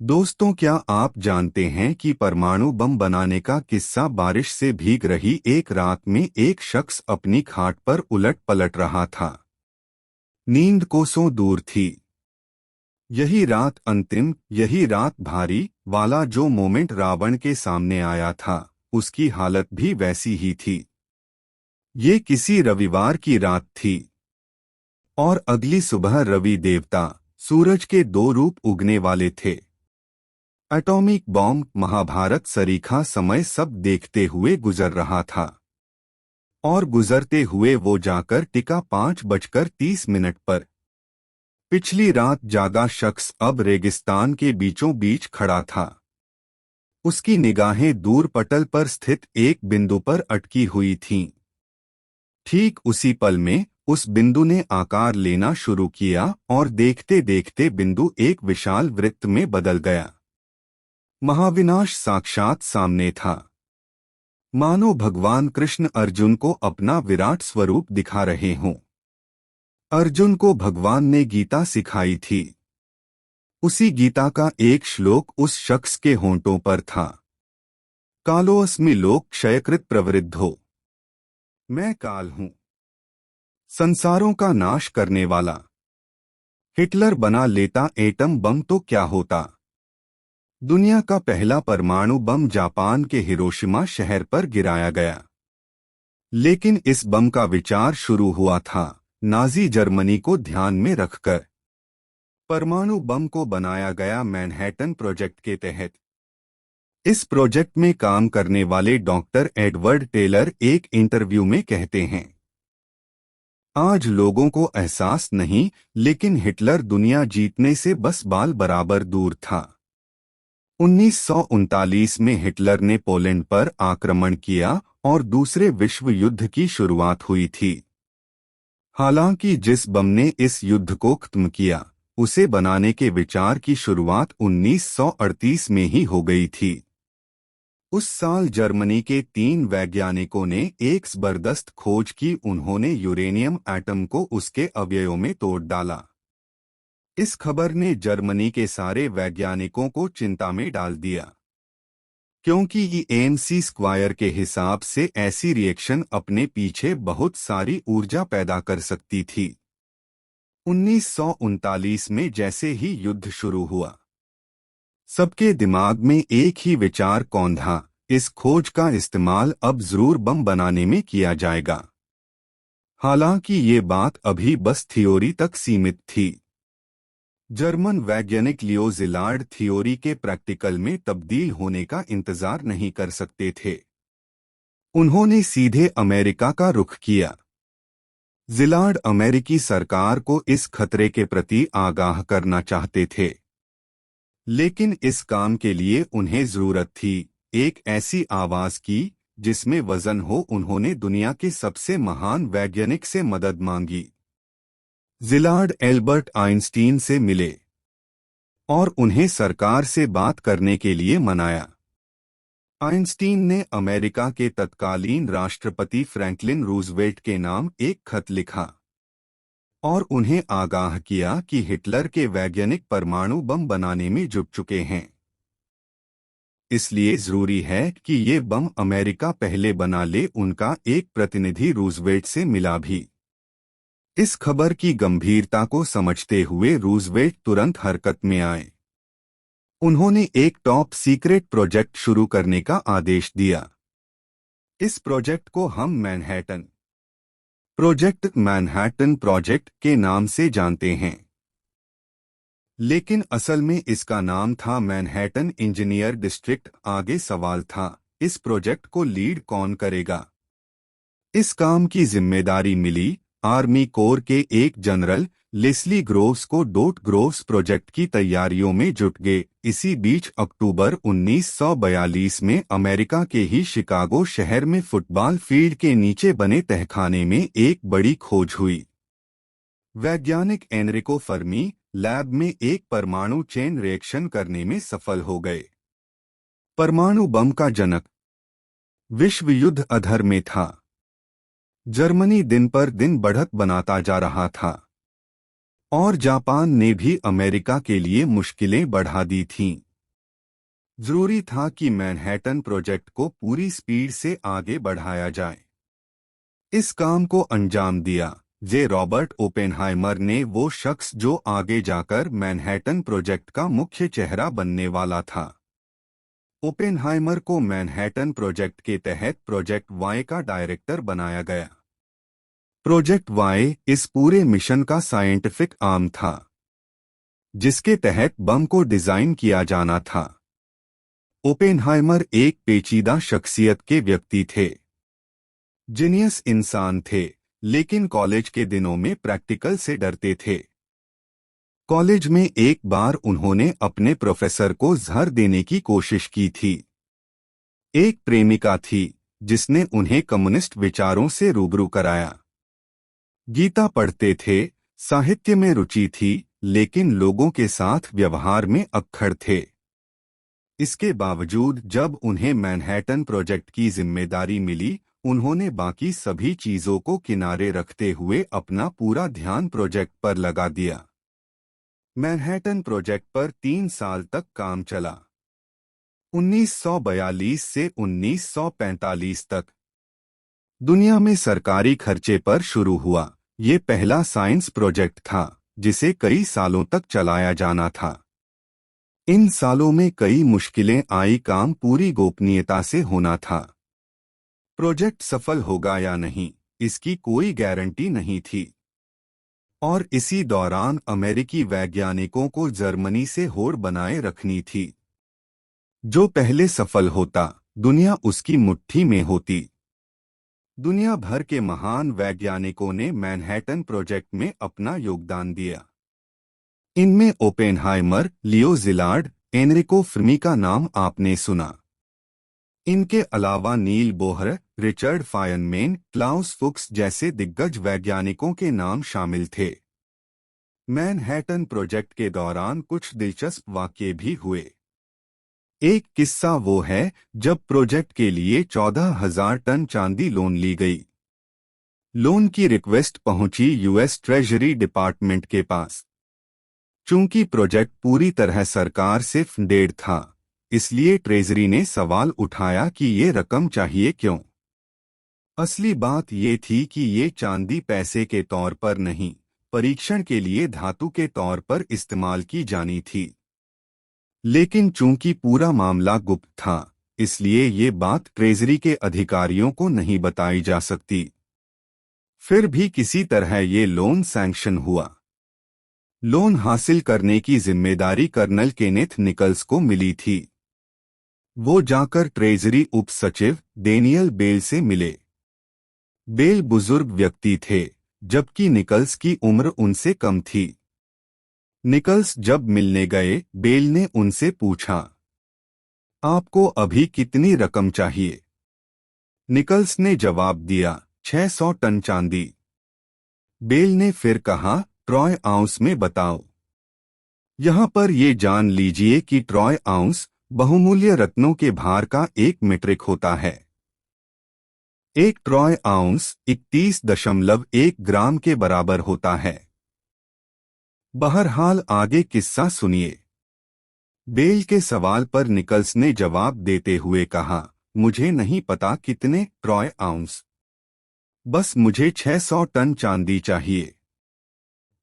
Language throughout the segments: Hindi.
दोस्तों, क्या आप जानते हैं कि परमाणु बम बनाने का किस्सा बारिश से भीग रही एक रात में एक शख्स अपनी खाट पर उलट पलट रहा था। नींद कोसों दूर थी। यही रात भारी वाला जो मोमेंट रावण के सामने आया था, उसकी हालत भी वैसी ही थी। ये किसी रविवार की रात थी और अगली सुबह रवि देवता, सूरज के दो रूप उगने वाले थे। एटॉमिक बॉम्ब महाभारत सरीखा समय सब देखते हुए गुजर रहा था और गुजरते हुए वो जाकर टिका 5:30 पर। पिछली रात जागा शख्स अब रेगिस्तान के बीचों बीच खड़ा था। उसकी निगाहें दूर पटल पर स्थित एक बिंदु पर अटकी हुई थीं। ठीक उसी पल में उस बिंदु ने आकार लेना शुरू किया और देखते देखते बिंदु एक विशाल वृत्त में बदल गया। महाविनाश साक्षात सामने था। मानो भगवान कृष्ण अर्जुन को अपना विराट स्वरूप दिखा रहे हों। अर्जुन को भगवान ने गीता सिखाई थी। उसी गीता का एक श्लोक उस शख्स के होंठों पर था। कालोऽस्मि लोक क्षयकृत प्रवृद्धो। मैं काल हूं, संसारों का नाश करने वाला। हिटलर बना लेता एटम बम तो क्या होता। दुनिया का पहला परमाणु बम जापान के हिरोशिमा शहर पर गिराया गया। लेकिन इस बम का विचार शुरू हुआ था नाजी जर्मनी को ध्यान में रखकर। परमाणु बम को बनाया गया मैनहट्टन प्रोजेक्ट के तहत। इस प्रोजेक्ट में काम करने वाले डॉक्टर एडवर्ड टेलर एक इंटरव्यू में कहते हैं, आज लोगों को एहसास नहीं, लेकिन हिटलर दुनिया जीतने से बस बाल बराबर दूर था। 1939 में हिटलर ने पोलैंड पर आक्रमण किया और दूसरे विश्व युद्ध की शुरुआत हुई थी। हालांकि जिस बम ने इस युद्ध को खत्म किया, उसे बनाने के विचार की शुरुआत 1938 में ही हो गई थी। उस साल जर्मनी के 3 वैज्ञानिकों ने एक जबरदस्त खोज की। उन्होंने यूरेनियम एटम को उसके अवयवों में तोड़ डाला। इस खबर ने जर्मनी के सारे वैज्ञानिकों को चिंता में डाल दिया, क्योंकि EMC स्क्वायर के हिसाब से ऐसी रिएक्शन अपने पीछे बहुत सारी ऊर्जा पैदा कर सकती थी। 1939 में जैसे ही युद्ध शुरू हुआ, सबके दिमाग में एक ही विचार कौंधा, इस खोज का इस्तेमाल अब जरूर बम बनाने में किया जाएगा। हालांकि ये बात अभी बस थ्योरी तक सीमित थी। जर्मन वैज्ञानिक लियो ज़िलार्ड थ्योरी के प्रैक्टिकल में तब्दील होने का इंतजार नहीं कर सकते थे। उन्होंने सीधे अमेरिका का रुख किया। ज़िलार्ड अमेरिकी सरकार को इस खतरे के प्रति आगाह करना चाहते थे, लेकिन इस काम के लिए उन्हें जरूरत थी एक ऐसी आवाज की जिसमें वजन हो। उन्होंने दुनिया के सबसे महान वैज्ञानिक से मदद मांगी। ज़िलार्ड एल्बर्ट आइंस्टीन से मिले और उन्हें सरकार से बात करने के लिए मनाया। आइंस्टीन ने अमेरिका के तत्कालीन राष्ट्रपति फ्रैंकलिन रूजवेल्ट के नाम एक खत लिखा और उन्हें आगाह किया कि हिटलर के वैज्ञानिक परमाणु बम बनाने में जुट चुके हैं। इसलिए जरूरी है कि ये बम अमेरिका पहले बना ले। उनका एक प्रतिनिधि रूजवेल्ट से मिला भी। इस खबर की गंभीरता को समझते हुए रूजवेल्ट तुरंत हरकत में आए। उन्होंने एक टॉप सीक्रेट प्रोजेक्ट शुरू करने का आदेश दिया। इस प्रोजेक्ट को हम मैनहट्टन प्रोजेक्ट के नाम से जानते हैं, लेकिन असल में इसका नाम था मैनहट्टन इंजीनियर डिस्ट्रिक्ट। आगे सवाल था, इस प्रोजेक्ट को लीड कौन करेगा। इस काम की जिम्मेदारी मिली आर्मी कोर के एक जनरल लेस्ली ग्रोव्स को। ग्रोव्स प्रोजेक्ट की तैयारियों में जुट गए। इसी बीच अक्टूबर 1942 में अमेरिका के ही शिकागो शहर में फुटबॉल फील्ड के नीचे बने तहखाने में एक बड़ी खोज हुई। वैज्ञानिक एनरिको फर्मी लैब में एक परमाणु चेन रिएक्शन करने में सफल हो गए। परमाणु बम का जनक विश्व युद्ध अधर में था। जर्मनी दिन पर दिन बढ़त बनाता जा रहा था और जापान ने भी अमेरिका के लिए मुश्किलें बढ़ा दी थीं। जरूरी था कि मैनहट्टन प्रोजेक्ट को पूरी स्पीड से आगे बढ़ाया जाए। इस काम को अंजाम दिया जे रॉबर्ट ओपेनहाइमर ने, वो शख्स जो आगे जाकर मैनहट्टन प्रोजेक्ट का मुख्य चेहरा बनने वाला था। ओपेनहाइमर को मैनहट्टन प्रोजेक्ट के तहत प्रोजेक्ट वाई का डायरेक्टर बनाया गया। प्रोजेक्ट वाई इस पूरे मिशन का साइंटिफिक आर्म था, जिसके तहत बम को डिजाइन किया जाना था। ओपेनहाइमर एक पेचीदा शख्सियत के व्यक्ति थे। जीनियस इंसान थे, लेकिन कॉलेज के दिनों में प्रैक्टिकल से डरते थे। कॉलेज में एक बार उन्होंने अपने प्रोफेसर को जहर देने की कोशिश की थी। एक प्रेमिका थी जिसने उन्हें कम्युनिस्ट विचारों से रूबरू कराया। गीता पढ़ते थे, साहित्य में रुचि थी, लेकिन लोगों के साथ व्यवहार में अक्खड़ थे। इसके बावजूद जब उन्हें मैनहट्टन प्रोजेक्ट की जिम्मेदारी मिली, उन्होंने बाकी सभी चीजों को किनारे रखते हुए अपना पूरा ध्यान प्रोजेक्ट पर लगा दिया। मैनहट्टन प्रोजेक्ट पर 3 साल तक काम चला, 1942 से 1945 तक। दुनिया में सरकारी खर्चे पर शुरू हुआ। ये पहला साइंस प्रोजेक्ट था जिसे कई सालों तक चलाया जाना था। इन सालों में कई मुश्किलें आई, काम पूरी गोपनीयता से होना था। प्रोजेक्ट सफल होगा या नहीं, इसकी कोई गारंटी नहीं थी। और इसी दौरान अमेरिकी वैज्ञानिकों को जर्मनी से होड़ बनाए रखनी थी। जो पहले सफल होता, दुनिया उसकी मुट्ठी में होती। दुनिया भर के महान वैज्ञानिकों ने मैनहट्टन प्रोजेक्ट में अपना योगदान दिया। इनमें ओपेनहाइमर, लियो शिलार्ड, एनरिको फर्मी का नाम आपने सुना। इनके अलावा नील बोहर, रिचर्ड फायनमैन, क्लाउस फुक्स जैसे दिग्गज वैज्ञानिकों के नाम शामिल थे। मैनहट्टन प्रोजेक्ट के दौरान कुछ दिलचस्प वाक़ये भी हुए। एक किस्सा वो है जब प्रोजेक्ट के लिए 14,000 टन चांदी लोन ली गई। लोन की रिक्वेस्ट पहुंची यूएस ट्रेजरी डिपार्टमेंट के पास। चूंकि प्रोजेक्ट पूरी तरह सरकार से फंडेड था, इसलिए ट्रेजरी ने सवाल उठाया कि ये रकम चाहिए क्यों। असली बात ये थी कि ये चांदी पैसे के तौर पर नहीं, परीक्षण के लिए धातु के तौर पर इस्तेमाल की जानी थी। लेकिन चूंकि पूरा मामला गुप्त था, इसलिए ये बात ट्रेजरी के अधिकारियों को नहीं बताई जा सकती। फिर भी किसी तरह ये लोन सैंक्शन हुआ। लोन हासिल करने की जिम्मेदारी कर्नल केनेथ निकल्स को मिली थी। वो जाकर ट्रेजरी उप सचिव डेनियल बेल से मिले। बेल बुजुर्ग व्यक्ति थे, जबकि निकल्स की उम्र उनसे कम थी। निकल्स जब मिलने गए, बेल ने उनसे पूछा, आपको अभी कितनी रकम चाहिए? निकल्स ने जवाब दिया, 600 टन चांदी। बेल ने फिर कहा, ट्रॉय आउंस में बताओ। यहां पर ये जान लीजिए कि ट्रॉय आउंस बहुमूल्य रत्नों के भार का 1 मीट्रिक होता है। एक ट्रॉय आउंस 31.1 ग्राम के बराबर होता है। बहरहाल आगे किस्सा सुनिए। बेल के सवाल पर निकल्स ने जवाब देते हुए कहा, मुझे नहीं पता कितने ट्रॉय आउंस, बस मुझे 600 टन चांदी चाहिए।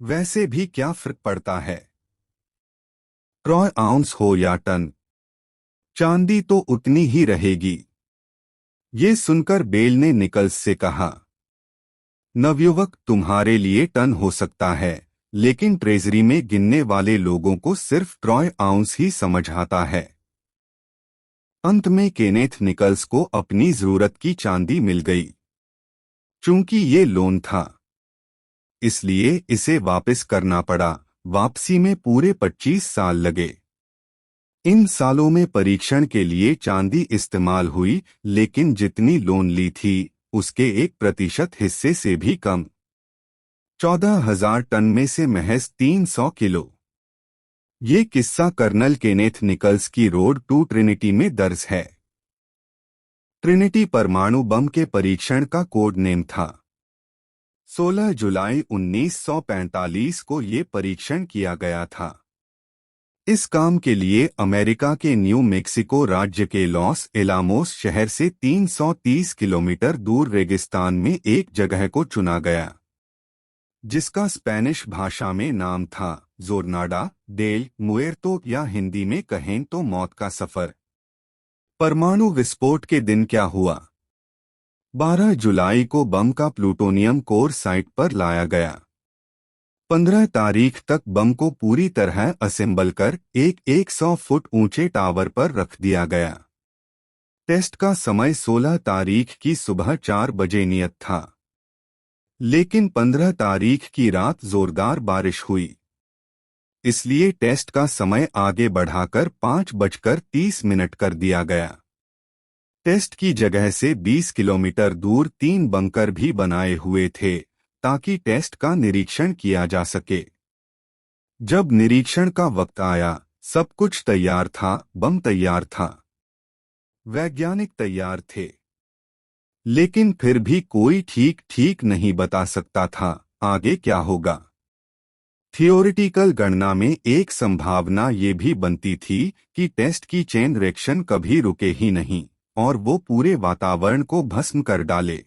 वैसे भी क्या फर्क पड़ता है, ट्रॉय आउंस हो या टन, चांदी तो उतनी ही रहेगी। ये सुनकर बेल ने निकल्स से कहा, नवयुवक, तुम्हारे लिए टन हो सकता है, लेकिन ट्रेजरी में गिनने वाले लोगों को सिर्फ ट्रॉय आउंस ही समझ आता है। अंत में केनेथ निकल्स को अपनी जरूरत की चांदी मिल गई। चूंकि ये लोन था, इसलिए इसे वापस करना पड़ा। वापसी में पूरे 25 साल लगे। इन सालों में परीक्षण के लिए चांदी इस्तेमाल हुई, लेकिन जितनी लोन ली थी उसके 1% हिस्से से भी कम। 14,000 टन में से महज 300 किलो। ये किस्सा कर्नल केनेथ निकल्स की रोड टू ट्रिनिटी में दर्ज है। ट्रिनिटी परमाणु बम के परीक्षण का कोड नेम था। 16 जुलाई 1945 को ये परीक्षण किया गया था। इस काम के लिए अमेरिका के न्यू मेक्सिको राज्य के लॉस एलामोस शहर से 330 किलोमीटर दूर रेगिस्तान में एक जगह को चुना गया, जिसका स्पेनिश भाषा में नाम था जोरनाडा डेल मुएर्तो, या हिंदी में कहें तो मौत का सफर। परमाणु विस्फोट के दिन क्या हुआ? 12 जुलाई को बम का प्लूटोनियम कोर साइट पर लाया गया। 15 तारीख तक बम को पूरी तरह असेंबल कर एक 100 फुट ऊंचे टावर पर रख दिया गया। टेस्ट का समय 16 तारीख की सुबह 4 बजे नियत था, लेकिन 15 तारीख की रात जोरदार बारिश हुई, इसलिए टेस्ट का समय आगे बढ़ाकर 5:30 कर दिया गया। टेस्ट की जगह से 20 किलोमीटर दूर 3 बंकर भी बनाए हुए थे ताकि टेस्ट का निरीक्षण किया जा सके। जब निरीक्षण का वक्त आया, सब कुछ तैयार था, बम तैयार था, वैज्ञानिक तैयार थे, लेकिन फिर भी कोई ठीक नहीं बता सकता था आगे क्या होगा। थियोरिटिकल गणना में एक संभावना ये भी बनती थी कि टेस्ट की चेन रिएक्शन कभी रुके ही नहीं और वो पूरे वातावरण को भस्म कर डाले।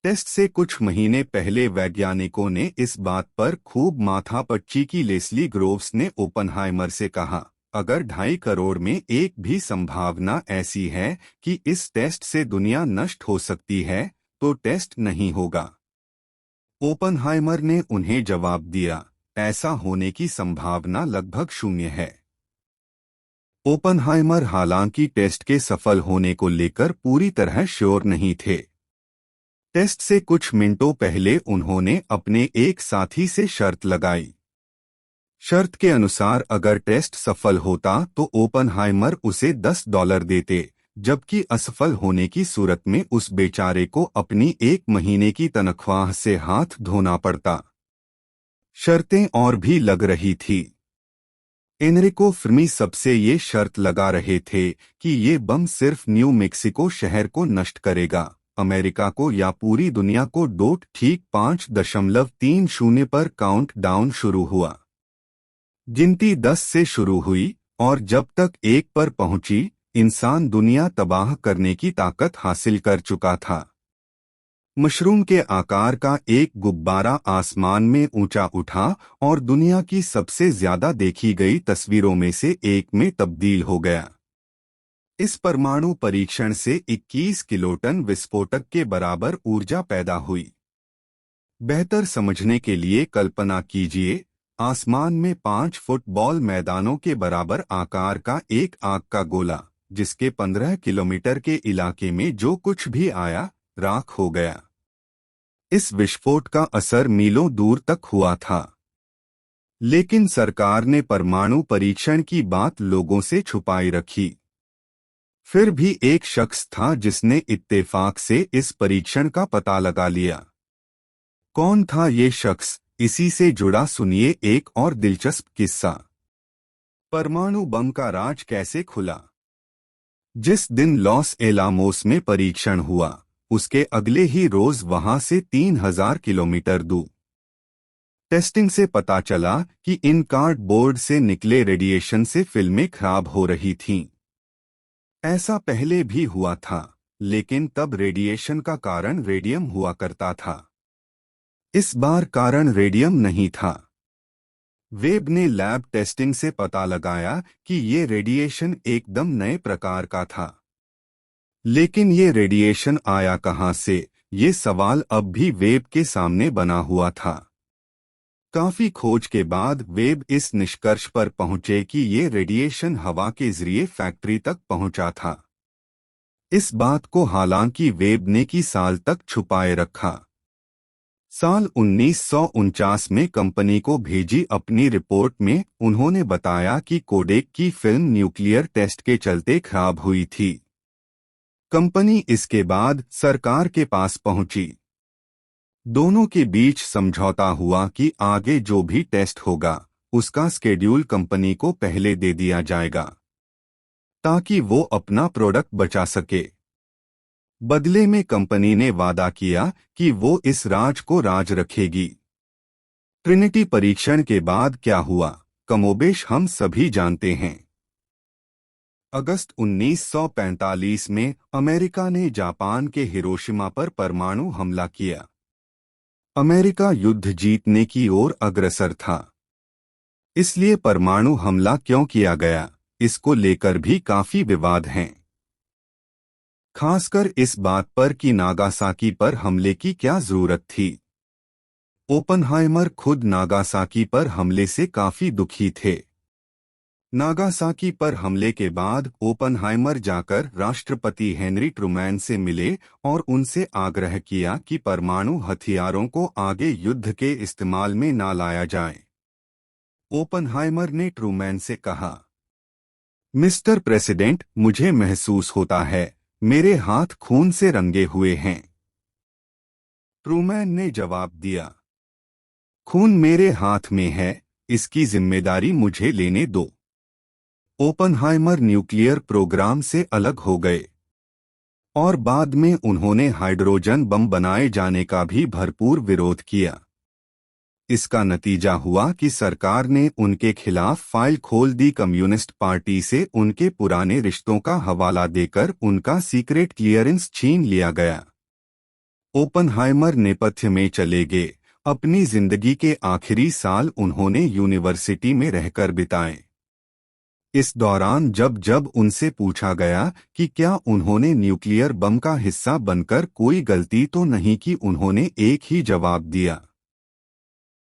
टेस्ट से कुछ महीने पहले वैज्ञानिकों ने इस बात पर खूब माथापच्ची की। लेस्ली ग्रोव्स ने ओपनहाइमर से कहा, अगर 2.5 करोड़ में एक भी संभावना ऐसी है कि इस टेस्ट से दुनिया नष्ट हो सकती है, तो टेस्ट नहीं होगा। ओपनहाइमर ने उन्हें जवाब दिया, ऐसा होने की संभावना लगभग 0 है। ओपनहाइमर हालांकि टेस्ट के सफल होने को लेकर पूरी तरह श्योर नहीं थे। टेस्ट से कुछ मिनटों पहले उन्होंने अपने एक साथी से शर्त लगाई। शर्त के अनुसार अगर टेस्ट सफल होता तो ओपनहाइमर उसे $10 देते, जबकि असफल होने की सूरत में उस बेचारे को अपनी 1 महीने की तनख्वाह से हाथ धोना पड़ता। शर्तें और भी लग रही थी। एनरिको फर्मी सबसे ये शर्त लगा रहे थे कि ये बम सिर्फ न्यू मेक्सिको शहर को नष्ट करेगा, अमेरिका को या पूरी दुनिया को। 5.30 पर काउंट डाउन शुरू हुआ। गिनती 10 से शुरू हुई और जब तक 1 पर पहुंची, इंसान दुनिया तबाह करने की ताकत हासिल कर चुका था। मशरूम के आकार का एक गुब्बारा आसमान में ऊंचा उठा और दुनिया की सबसे ज्यादा देखी गई तस्वीरों में से एक में तब्दील हो गया। इस परमाणु परीक्षण से 21 किलोटन विस्फोटक के बराबर ऊर्जा पैदा हुई। बेहतर समझने के लिए कल्पना कीजिए, आसमान में 5 फुटबॉल मैदानों के बराबर आकार का एक आग का गोला, जिसके 15 किलोमीटर के इलाके में जो कुछ भी आया राख हो गया। इस विस्फोट का असर मीलों दूर तक हुआ था, लेकिन सरकार ने परमाणु परीक्षण की बात लोगों से छुपाई रखी। फिर भी एक शख्स था जिसने इत्तेफाक से इस परीक्षण का पता लगा लिया। कौन था ये शख्स? इसी से जुड़ा सुनिए एक और दिलचस्प किस्सा। परमाणु बम का राज कैसे खुला? जिस दिन लॉस एलामोस में परीक्षण हुआ, उसके अगले ही रोज वहां से 3000 किलोमीटर दूर टेस्टिंग से पता चला कि इन कार्डबोर्ड से निकले रेडिएशन से फिल्में खराब हो रही थीं। ऐसा पहले भी हुआ था, लेकिन तब रेडिएशन का कारण रेडियम हुआ करता था। इस बार कारण रेडियम नहीं था। वेब ने लैब टेस्टिंग से पता लगाया कि ये रेडिएशन एकदम नए प्रकार का था। लेकिन ये रेडिएशन आया कहां से, ये सवाल अब भी वेब के सामने बना हुआ था। काफी खोज के बाद वेब इस निष्कर्ष पर पहुंचे कि ये रेडिएशन हवा के जरिए फैक्ट्री तक पहुंचा था। इस बात को हालांकि वेब ने की साल तक छुपाए रखा। साल 1949 में कंपनी को भेजी अपनी रिपोर्ट में उन्होंने बताया कि कोडेक की फिल्म न्यूक्लियर टेस्ट के चलते खराब हुई थी। कंपनी इसके बाद सरकार के पास पहुंची। दोनों के बीच समझौता हुआ कि आगे जो भी टेस्ट होगा, उसका स्केड्यूल कंपनी को पहले दे दिया जाएगा, ताकि वो अपना प्रोडक्ट बचा सके। बदले में कंपनी ने वादा किया कि वो इस राज को राज रखेगी। ट्रिनिटी परीक्षण के बाद क्या हुआ? कमोबेश हम सभी जानते हैं। अगस्त 1945 में अमेरिका ने जापान के हिरोशिमा पर परमाणु हमला किया। अमेरिका युद्ध जीतने की ओर अग्रसर था। इसलिए परमाणु हमला क्यों किया गया, इसको लेकर भी काफी विवाद हैं। खासकर इस बात पर कि नागासाकी पर हमले की क्या जरूरत थी। ओपनहाइमर खुद नागासाकी पर हमले से काफी दुखी थे। नागासाकी पर हमले के बाद ओपनहाइमर जाकर राष्ट्रपति हेनरी ट्रूमैन से मिले और उनसे आग्रह किया कि परमाणु हथियारों को आगे युद्ध के इस्तेमाल में ना लाया जाए। ओपनहाइमर ने ट्रूमैन से कहा, मिस्टर प्रेसिडेंट, मुझे महसूस होता है मेरे हाथ खून से रंगे हुए हैं। ट्रूमैन ने जवाब दिया, खून मेरे हाथ में है, इसकी जिम्मेदारी मुझे लेने दो। ओपनहाइमर न्यूक्लियर प्रोग्राम से अलग हो गए और बाद में उन्होंने हाइड्रोजन बम बनाए जाने का भी भरपूर विरोध किया। इसका नतीजा हुआ कि सरकार ने उनके खिलाफ फाइल खोल दी। कम्युनिस्ट पार्टी से उनके पुराने रिश्तों का हवाला देकर उनका सीक्रेट क्लियरेंस छीन लिया गया। ओपनहाइमर नेपथ्य में चले गए। अपनी जिंदगी के आखिरी साल उन्होंने यूनिवर्सिटी में रहकर बिताए। इस दौरान जब जब उनसे पूछा गया कि क्या उन्होंने न्यूक्लियर बम का हिस्सा बनकर कोई गलती तो नहीं की, उन्होंने एक ही जवाब दिया,